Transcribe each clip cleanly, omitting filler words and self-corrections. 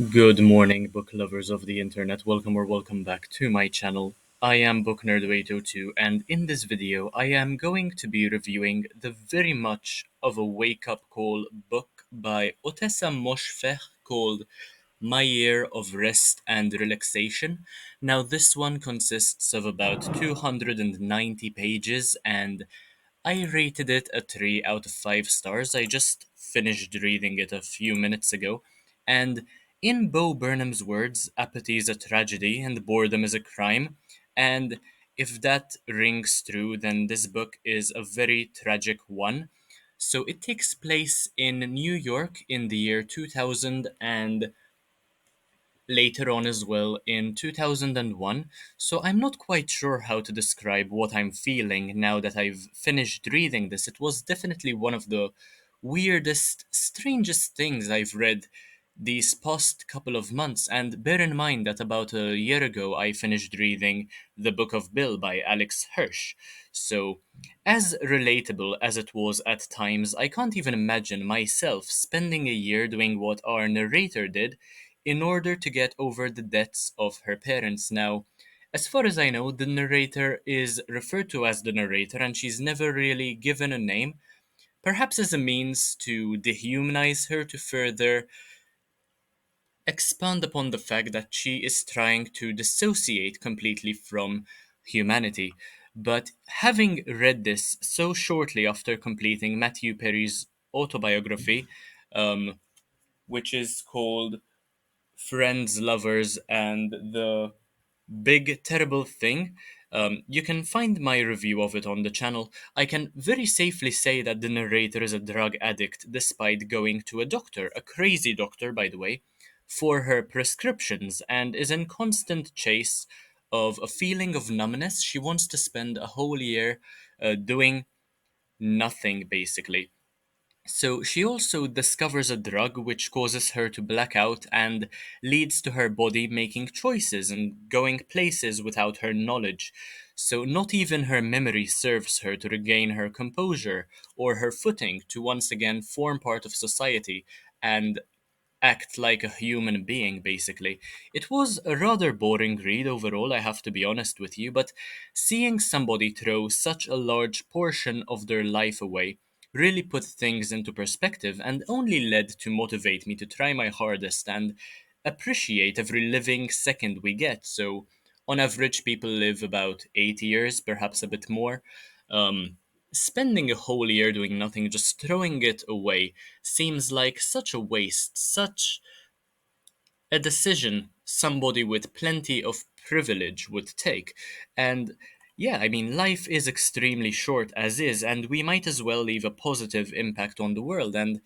Good morning, book lovers of the internet. Welcome or welcome back to my channel. I am Book Nerd 802, and in this video, I am going to be reviewing the very much of a wake up call book by Otessa Moshfegh called My Year of Rest and Relaxation. Now, this one consists of about 290 pages, and I rated it a 3 out of 5 stars. I just finished reading it a few minutes ago, and in Bo Burnham's words, apathy is a tragedy and boredom is a crime. And if that rings true, then this book is a very tragic one. So it takes place in New York in the year 2000 and later on as well in 2001. So I'm not quite sure how to describe what I'm feeling now that I've finished reading this. It was definitely one of the weirdest, strangest things I've read these past couple of months. And bear in mind that about a year ago I finished reading The Book of Bill by Alex Hirsch. So, as relatable as it was at times, I can't even imagine myself spending a year doing what our narrator did in order to get over the deaths of her parents. Now, as far as I know, the narrator is referred to as the narrator and she's never really given a name, perhaps as a means to dehumanize her to further expand upon the fact that she is trying to dissociate completely from humanity. But having read this so shortly after completing Matthew Perry's autobiography, um, which is called Friends, Lovers, and the Big Terrible Thing. You can find my review of it on the channel. I can very safely say that the narrator is a drug addict despite going to a doctor, a crazy doctor, by the way, for her prescriptions and is in constant chase of a feeling of numbness. She wants to spend a whole year doing nothing, basically. So she also discovers a drug which causes her to black out and leads to her body making choices and going places without her knowledge. So not even her memory serves her to regain her composure or her footing to once again form part of society and act like a human being, basically. It was a rather boring read overall, I have to be honest with you, but seeing somebody throw such a large portion of their life away really put things into perspective and only led to motivate me to try my hardest and appreciate every living second we get. So, on average, people live about 8 years, perhaps a bit more. Um, Spending a whole year doing nothing, just throwing it away, seems like such a waste, such a decision somebody with plenty of privilege would take. And yeah, I mean, life is extremely short as is, and we might as well leave a positive impact on the world, and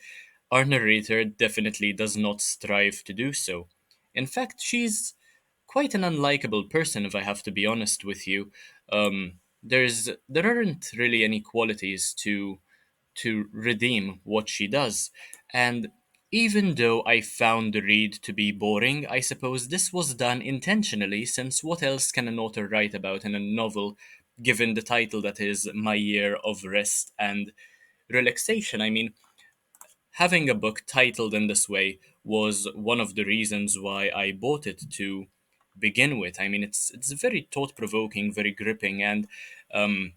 our narrator definitely does not strive to do so. In fact, she's quite an unlikable person, if I have to be honest with you. There aren't really any qualities to redeem what she does. And even though I found the read to be boring, I suppose this was done intentionally, since what else can an author write about in a novel given the title that is My Year of Rest and Relaxation? I mean, having a book titled in this way was one of the reasons why I bought it to begin with. I mean, it's very thought provoking, very gripping, and um,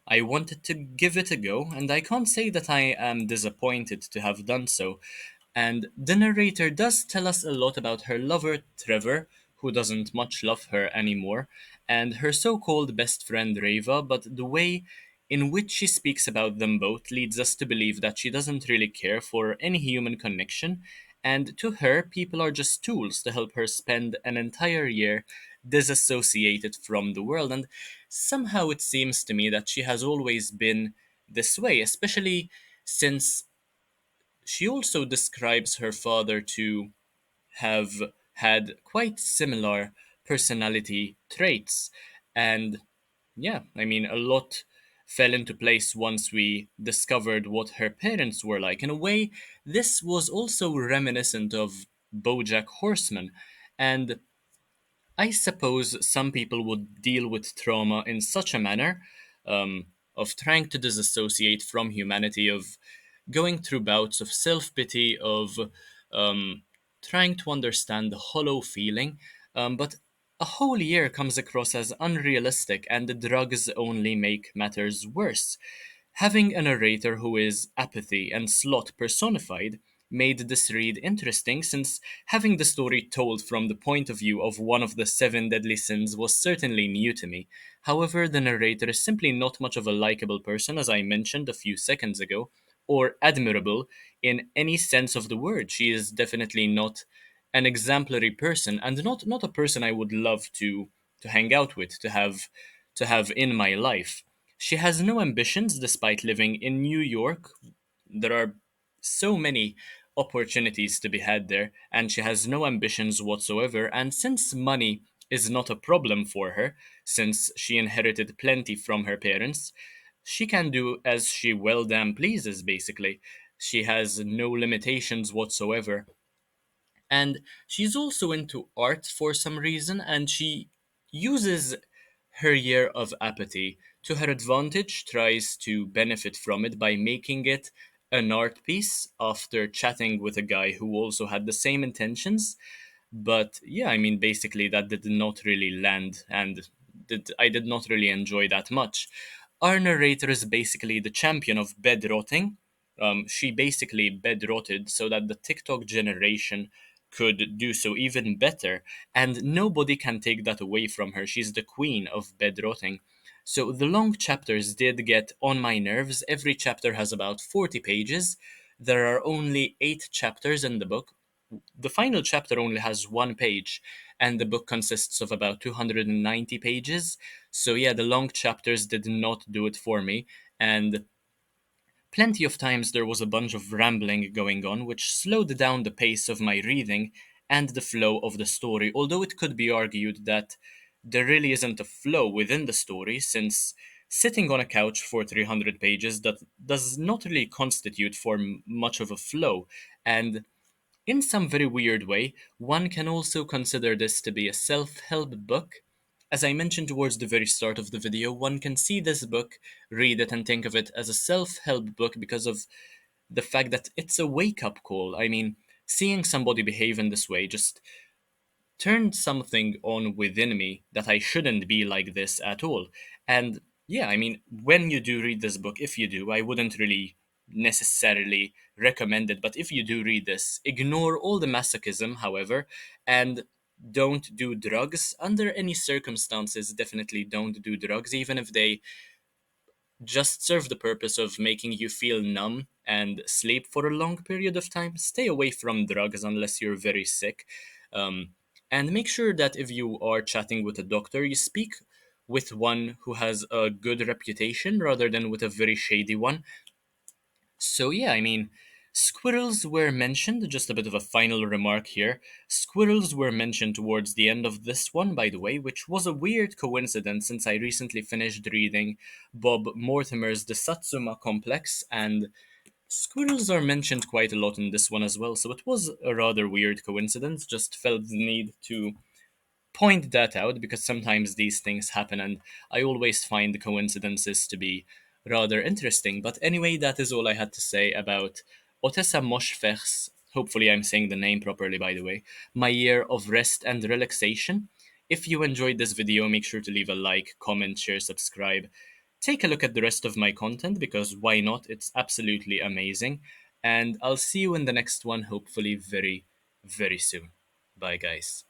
I wanted to give it a go, and I can't say that I am disappointed to have done so. And the narrator does tell us a lot about her lover, Trevor, who doesn't much love her anymore, and her so called best friend, Reva, but the way in which she speaks about them both leads us to believe that she doesn't really care for any human connection, and to her, people are just tools to help her spend an entire year disassociated from the world. And somehow it seems to me that she has always been this way, especially since she also describes her father to have had quite similar personality traits. And yeah, I mean, a lot fell into place once we discovered what her parents were like. In a way, this was also reminiscent of Bojack Horseman. And I suppose some people would deal with trauma in such a manner, of trying to disassociate from humanity, of going through bouts of self pity, of um, trying to understand the hollow feeling, but a whole year comes across as unrealistic, and the drugs only make matters worse. Having a narrator who is apathy and sloth personified made this read interesting, since having the story told from the point of view of one of the seven deadly sins was certainly new to me. However, the narrator is simply not much of a likable person, as I mentioned a few seconds ago, or admirable in any sense of the word. She is definitely not an exemplary person, and not a person I would love to hang out with, to have in my life. She has no ambitions despite living in New York. There are so many opportunities to be had there, and she has no ambitions whatsoever. And since money is not a problem for her, since she inherited plenty from her parents, she can do as she well damn pleases, basically. She has no limitations whatsoever. And she's also into art for some reason, and she uses her year of apathy to her advantage, tries to benefit from it by making it an art piece after chatting with a guy who also had the same intentions. But yeah, I mean, basically, that did not really land, and I did not really enjoy that much. Our narrator is basically the champion of bed rotting. She basically bed rotted so that the TikTok generation could do so even better, and nobody can take that away from her. She's the queen of bed rotting. So the long chapters did get on my nerves. Every chapter has about 40 pages. There are only 8 chapters in the book. The final chapter only has 1 page, and the book consists of about 290 pages. So, yeah, the long chapters did not do it for me, and plenty of times there was a bunch of rambling going on, which slowed down the pace of my reading and the flow of the story, although it could be argued that there really isn't a flow within the story, since sitting on a couch for 300 pages that does not really constitute for much of a flow. And in some very weird way, one can also consider this to be a self help book. As I mentioned towards the very start of the video, one can see this book, read it, and think of it as a self help book because of the fact that it's a wake up call. I mean, seeing somebody behave in this way just turned something on within me that I shouldn't be like this at all. And yeah, I mean, when you do read this book, if you do, I wouldn't really necessarily recommend it, but if you do read this, ignore all the masochism, however, and don't do drugs under any circumstances. Definitely don't do drugs, even if they just serve the purpose of making you feel numb and sleep for a long period of time. Stay away from drugs unless you're very sick. Um, and make sure that if you are chatting with a doctor, you speak with one who has a good reputation rather than with a very shady one. So, yeah, I mean, squirrels were mentioned. Just a bit of a final remark here. Squirrels were mentioned towards the end of this one, by the way, which was a weird coincidence since I recently finished reading Bob Mortimer's The Satsuma Complex, and squirrels are mentioned quite a lot in this one as well. So it was a rather weird coincidence. Just felt the need to point that out because sometimes these things happen, and I always find the coincidences to be rather interesting. But anyway, that is all I had to say about Otessa Moshfegh's, hopefully I'm saying the name properly by the way, My Year of Rest and Relaxation. If you enjoyed this video, make sure to leave a like, comment, share, subscribe. Take a look at the rest of my content because why not? It's absolutely amazing. And I'll see you in the next one, hopefully very, very soon. Bye, guys.